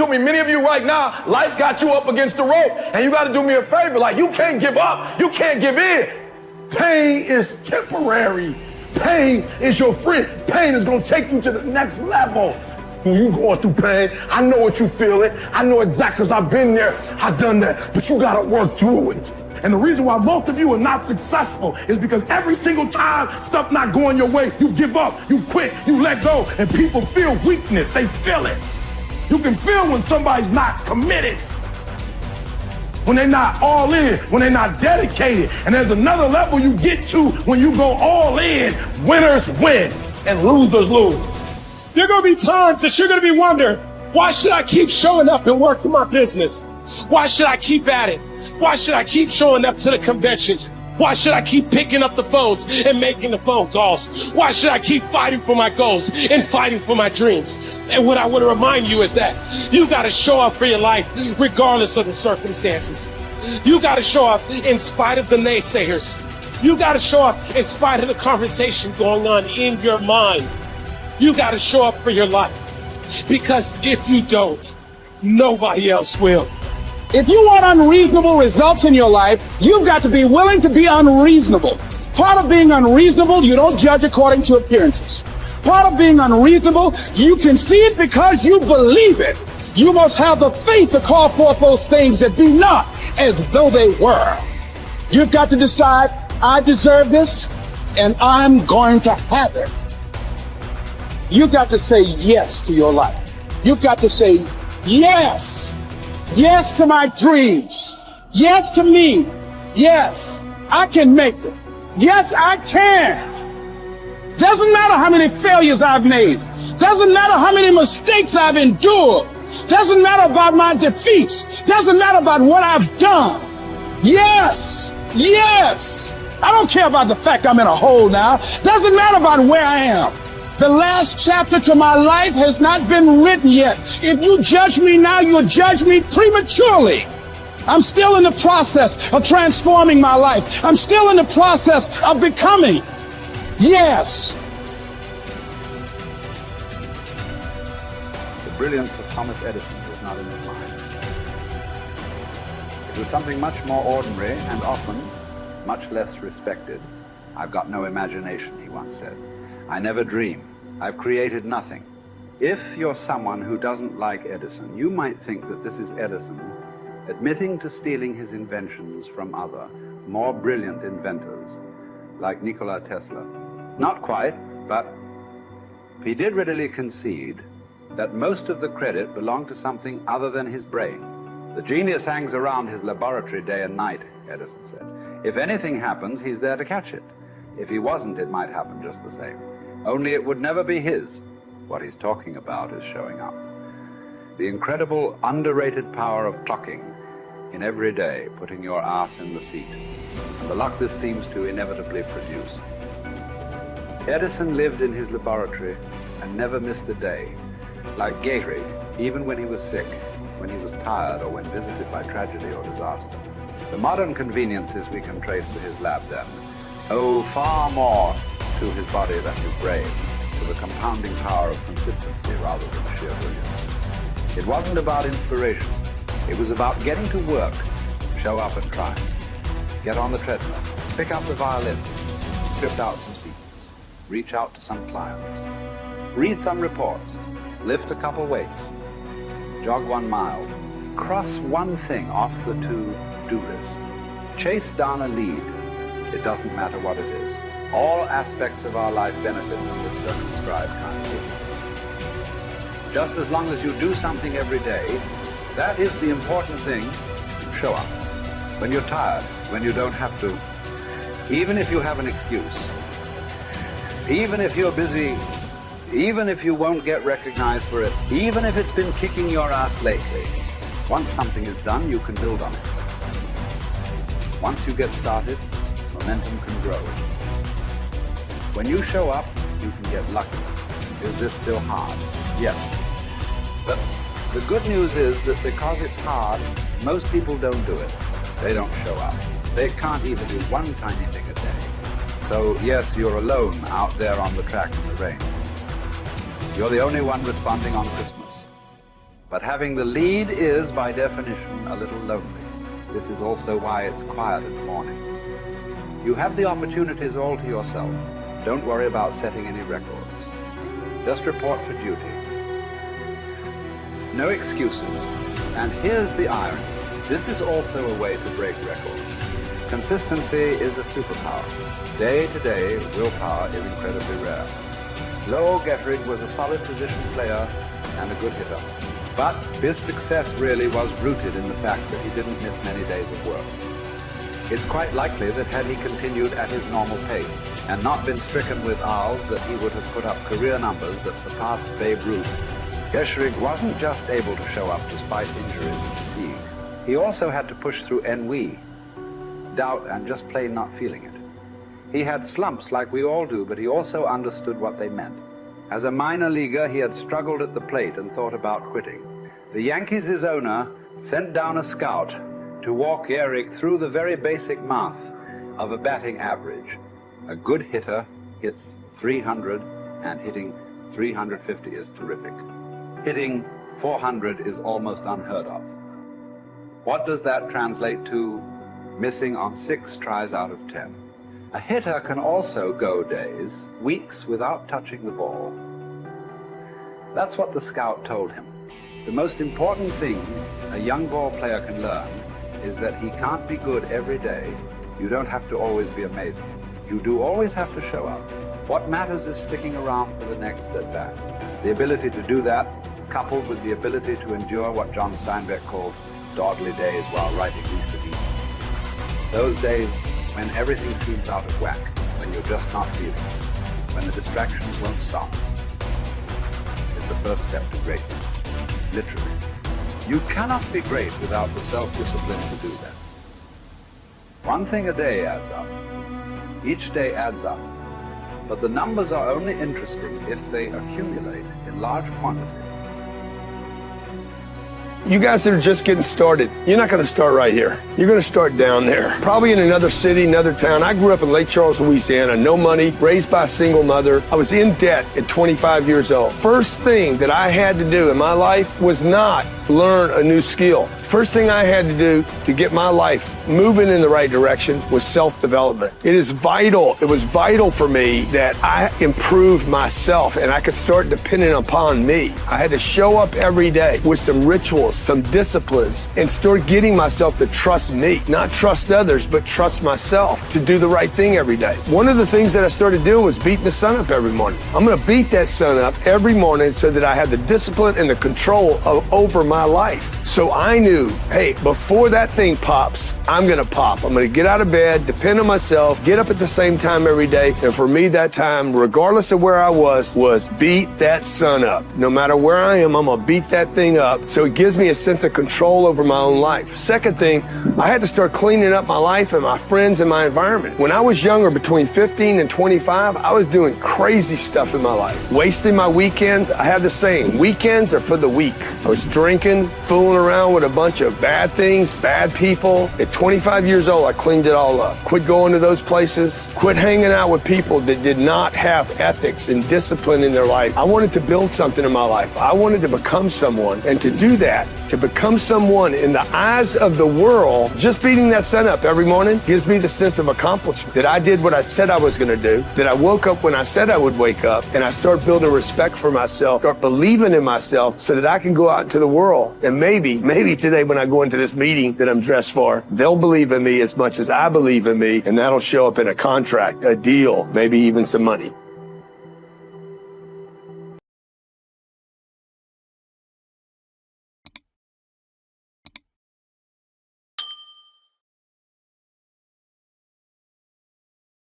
to me. Many of you right now, life's got you up against the rope, and you got to do me a favor. Like, you can't give up. You can't give in. Pain is temporary. Pain is your friend. Pain is going to take you to the next level. When you going through pain, I know what you feeling. I know exactly, because I've been there. I've done that. But you got to work through it. And the reason why most of you are not successful is because every single time stuff not going your way, you give up, you quit, you let go, and people feel weakness. They feel it. You can feel when somebody's not committed, when they're not all in, when they're not dedicated. And there's another level you get to when you go all in. Winners win and losers lose. There are going to be times that you're going to be wondering, why should I keep showing up and work for my business? Why should I keep at it? Why should I keep showing up to the conventions? Why should I keep picking up the phones and making the phone calls? Why should I keep fighting for my goals and fighting for my dreams? And what I want to remind you is that you got to show up for your life regardless of the circumstances. You got to show up in spite of the naysayers. You got to show up in spite of the conversation going on in your mind. You got to show up for your life, because if you don't, nobody else will. If you want unreasonable results in your life, you've got to be willing to be unreasonable. Part of being unreasonable, you don't judge according to appearances. Part of being unreasonable, you can see it because you believe it. You must have the faith to call forth those things that be not as though they were. You've got to decide, I deserve this, and I'm going to have it. You've got to say yes to your life. You've got to say yes. Yes to my dreams. Yes to me. Yes, I can make it. Yes, I can. Doesn't matter how many failures I've made. Doesn't matter how many mistakes I've endured. Doesn't matter about my defeats. Doesn't matter about what I've done. Yes, yes. I don't care about the fact I'm in a hole now. Doesn't matter about where I am. The last chapter to my life has not been written yet. If you judge me now, you'll judge me prematurely. I'm still in the process of transforming my life. I'm still in the process of becoming. Yes. The brilliance of Thomas Edison was not in his mind. It was something much more ordinary and often much less respected. I've got no imagination, he once said. I never dream. I've created nothing. If you're someone who doesn't like Edison, you might think that this is Edison admitting to stealing his inventions from other, more brilliant inventors, like Nikola Tesla. Not quite, but he did readily concede that most of the credit belonged to something other than his brain. The genius hangs around his laboratory day and night, Edison said. If anything happens, he's there to catch it. If he wasn't, it might happen just the same. Only it would never be his. What he's talking about is showing up. The incredible, underrated power of clocking in every day, putting your ass in the seat, and the luck this seems to inevitably produce. Edison lived in his laboratory and never missed a day. Like Gehrig, even when he was sick, when he was tired, or when visited by tragedy or disaster. The modern conveniences we can trace to his lab then owe far more to his body than his brain, to the compounding power of consistency rather than sheer brilliance. It wasn't about inspiration. It was about getting to work, show up and try. Get on the treadmill, pick up the violin, script out some sequence, reach out to some clients, read some reports, lift a couple weights, jog 1 mile, cross one thing off the to-do list, chase down a lead. It doesn't matter what it is. All aspects of our life benefit from this circumscribed kind of living. Just as long as you do something every day, that is the important thing. Show up. When you're tired, when you don't have to, even if you have an excuse, even if you're busy, even if you won't get recognized for it, even if it's been kicking your ass lately, once something is done, you can build on it. Once you get started, momentum can grow. When you show up, you can get lucky. Is this still hard? Yes. But the good news is that because it's hard, most people don't do it. They don't show up. They can't even do one tiny thing a day. So yes, you're alone out there on the track in the rain. You're the only one responding on Christmas. But having the lead is, by definition, a little lonely. This is also why it's quiet in the morning. You have the opportunities all to yourself. Don't worry about setting any records. Just report for duty. No excuses. And here's the irony. This is also a way to break records. Consistency is a superpower. Day to day, willpower is incredibly rare. Lowell Gettrig was a solid position player and a good hitter. But his success really was rooted in the fact that he didn't miss many days of work. It's quite likely that had he continued at his normal pace and not been stricken with R's, that he would have put up career numbers that surpassed Babe Ruth. Gettrig wasn't just able to show up despite injuries and fatigue. He also had to push through ennui, doubt, and just plain not feeling it. He had slumps like we all do, but he also understood what they meant. As a minor leaguer, he had struggled at the plate and thought about quitting. The Yankees' owner sent down a scout to walk Gehrig through the very basic math of a batting average. A good hitter hits 300, and hitting 350 is terrific. Hitting 400 is almost unheard of. What does that translate to? Missing on 6 tries out of 10. A hitter can also go days, weeks without touching the ball. That's what the scout told him. The most important thing a young ball player can learn is that he can't be good every day. You don't have to always be amazing. You do always have to show up. What matters is sticking around for the next at-bat. The ability to do that, coupled with the ability to endure what John Steinbeck called dawdly days while writing Lisa Deep. Those days when everything seems out of whack, when you're just not feeling it, when the distractions won't stop, is the first step to greatness, literally. You cannot be great without the self-discipline to do that. One thing a day adds up. Each day adds up. But the numbers are only interesting if they accumulate in large quantities. You guys that are just getting started, you're not going to start right here. You're going to start down there, probably in another city, another town. I grew up in Lake Charles, Louisiana, no money, raised by a single mother. I was in debt at 25 years old. First thing that I had to do in my life was not learn a new skill. First thing I had to do to get my life moving in the right direction was self-development. It is vital. It was vital for me that I improved myself and I could start depending upon me. I had to show up every day with some rituals, some disciplines, and start getting myself to trust me, not trust others, but trust myself to do the right thing every day. One of the things that I started doing was beating the sun up every morning. I'm going to beat that sun up every morning so that I have the discipline and the control over my life. So I knew, hey, before that thing pops, I'm going to pop. I'm going to get out of bed, depend on myself, get up at the same time every day. And for me, that time, regardless of where I was beat that sun up. No matter where I am, I'm going to beat that thing up. So it gives me a sense of control over my own life. Second thing, I had to start cleaning up my life and my friends and my environment. When I was younger, between 15 and 25, I was doing crazy stuff in my life. Wasting my weekends. I have the saying, weekends are for the weak. I was drinking, fooling around with a bunch of bad things, bad people. At 25 years old, I cleaned it all up. Quit going to those places. Quit hanging out with people that did not have ethics and discipline in their life. I wanted to build something in my life. I wanted to become someone. And to do that, to become someone in the eyes of the world, just beating that sun up every morning gives me the sense of accomplishment that I did what I said I was going to do, that I woke up when I said I would wake up, and I start building respect for myself, start believing in myself so that I can go out into the world. And maybe today when I go into this meeting that I'm dressed for, they'll believe in me as much as I believe in me, and that'll show up in a contract, a deal, maybe even some money.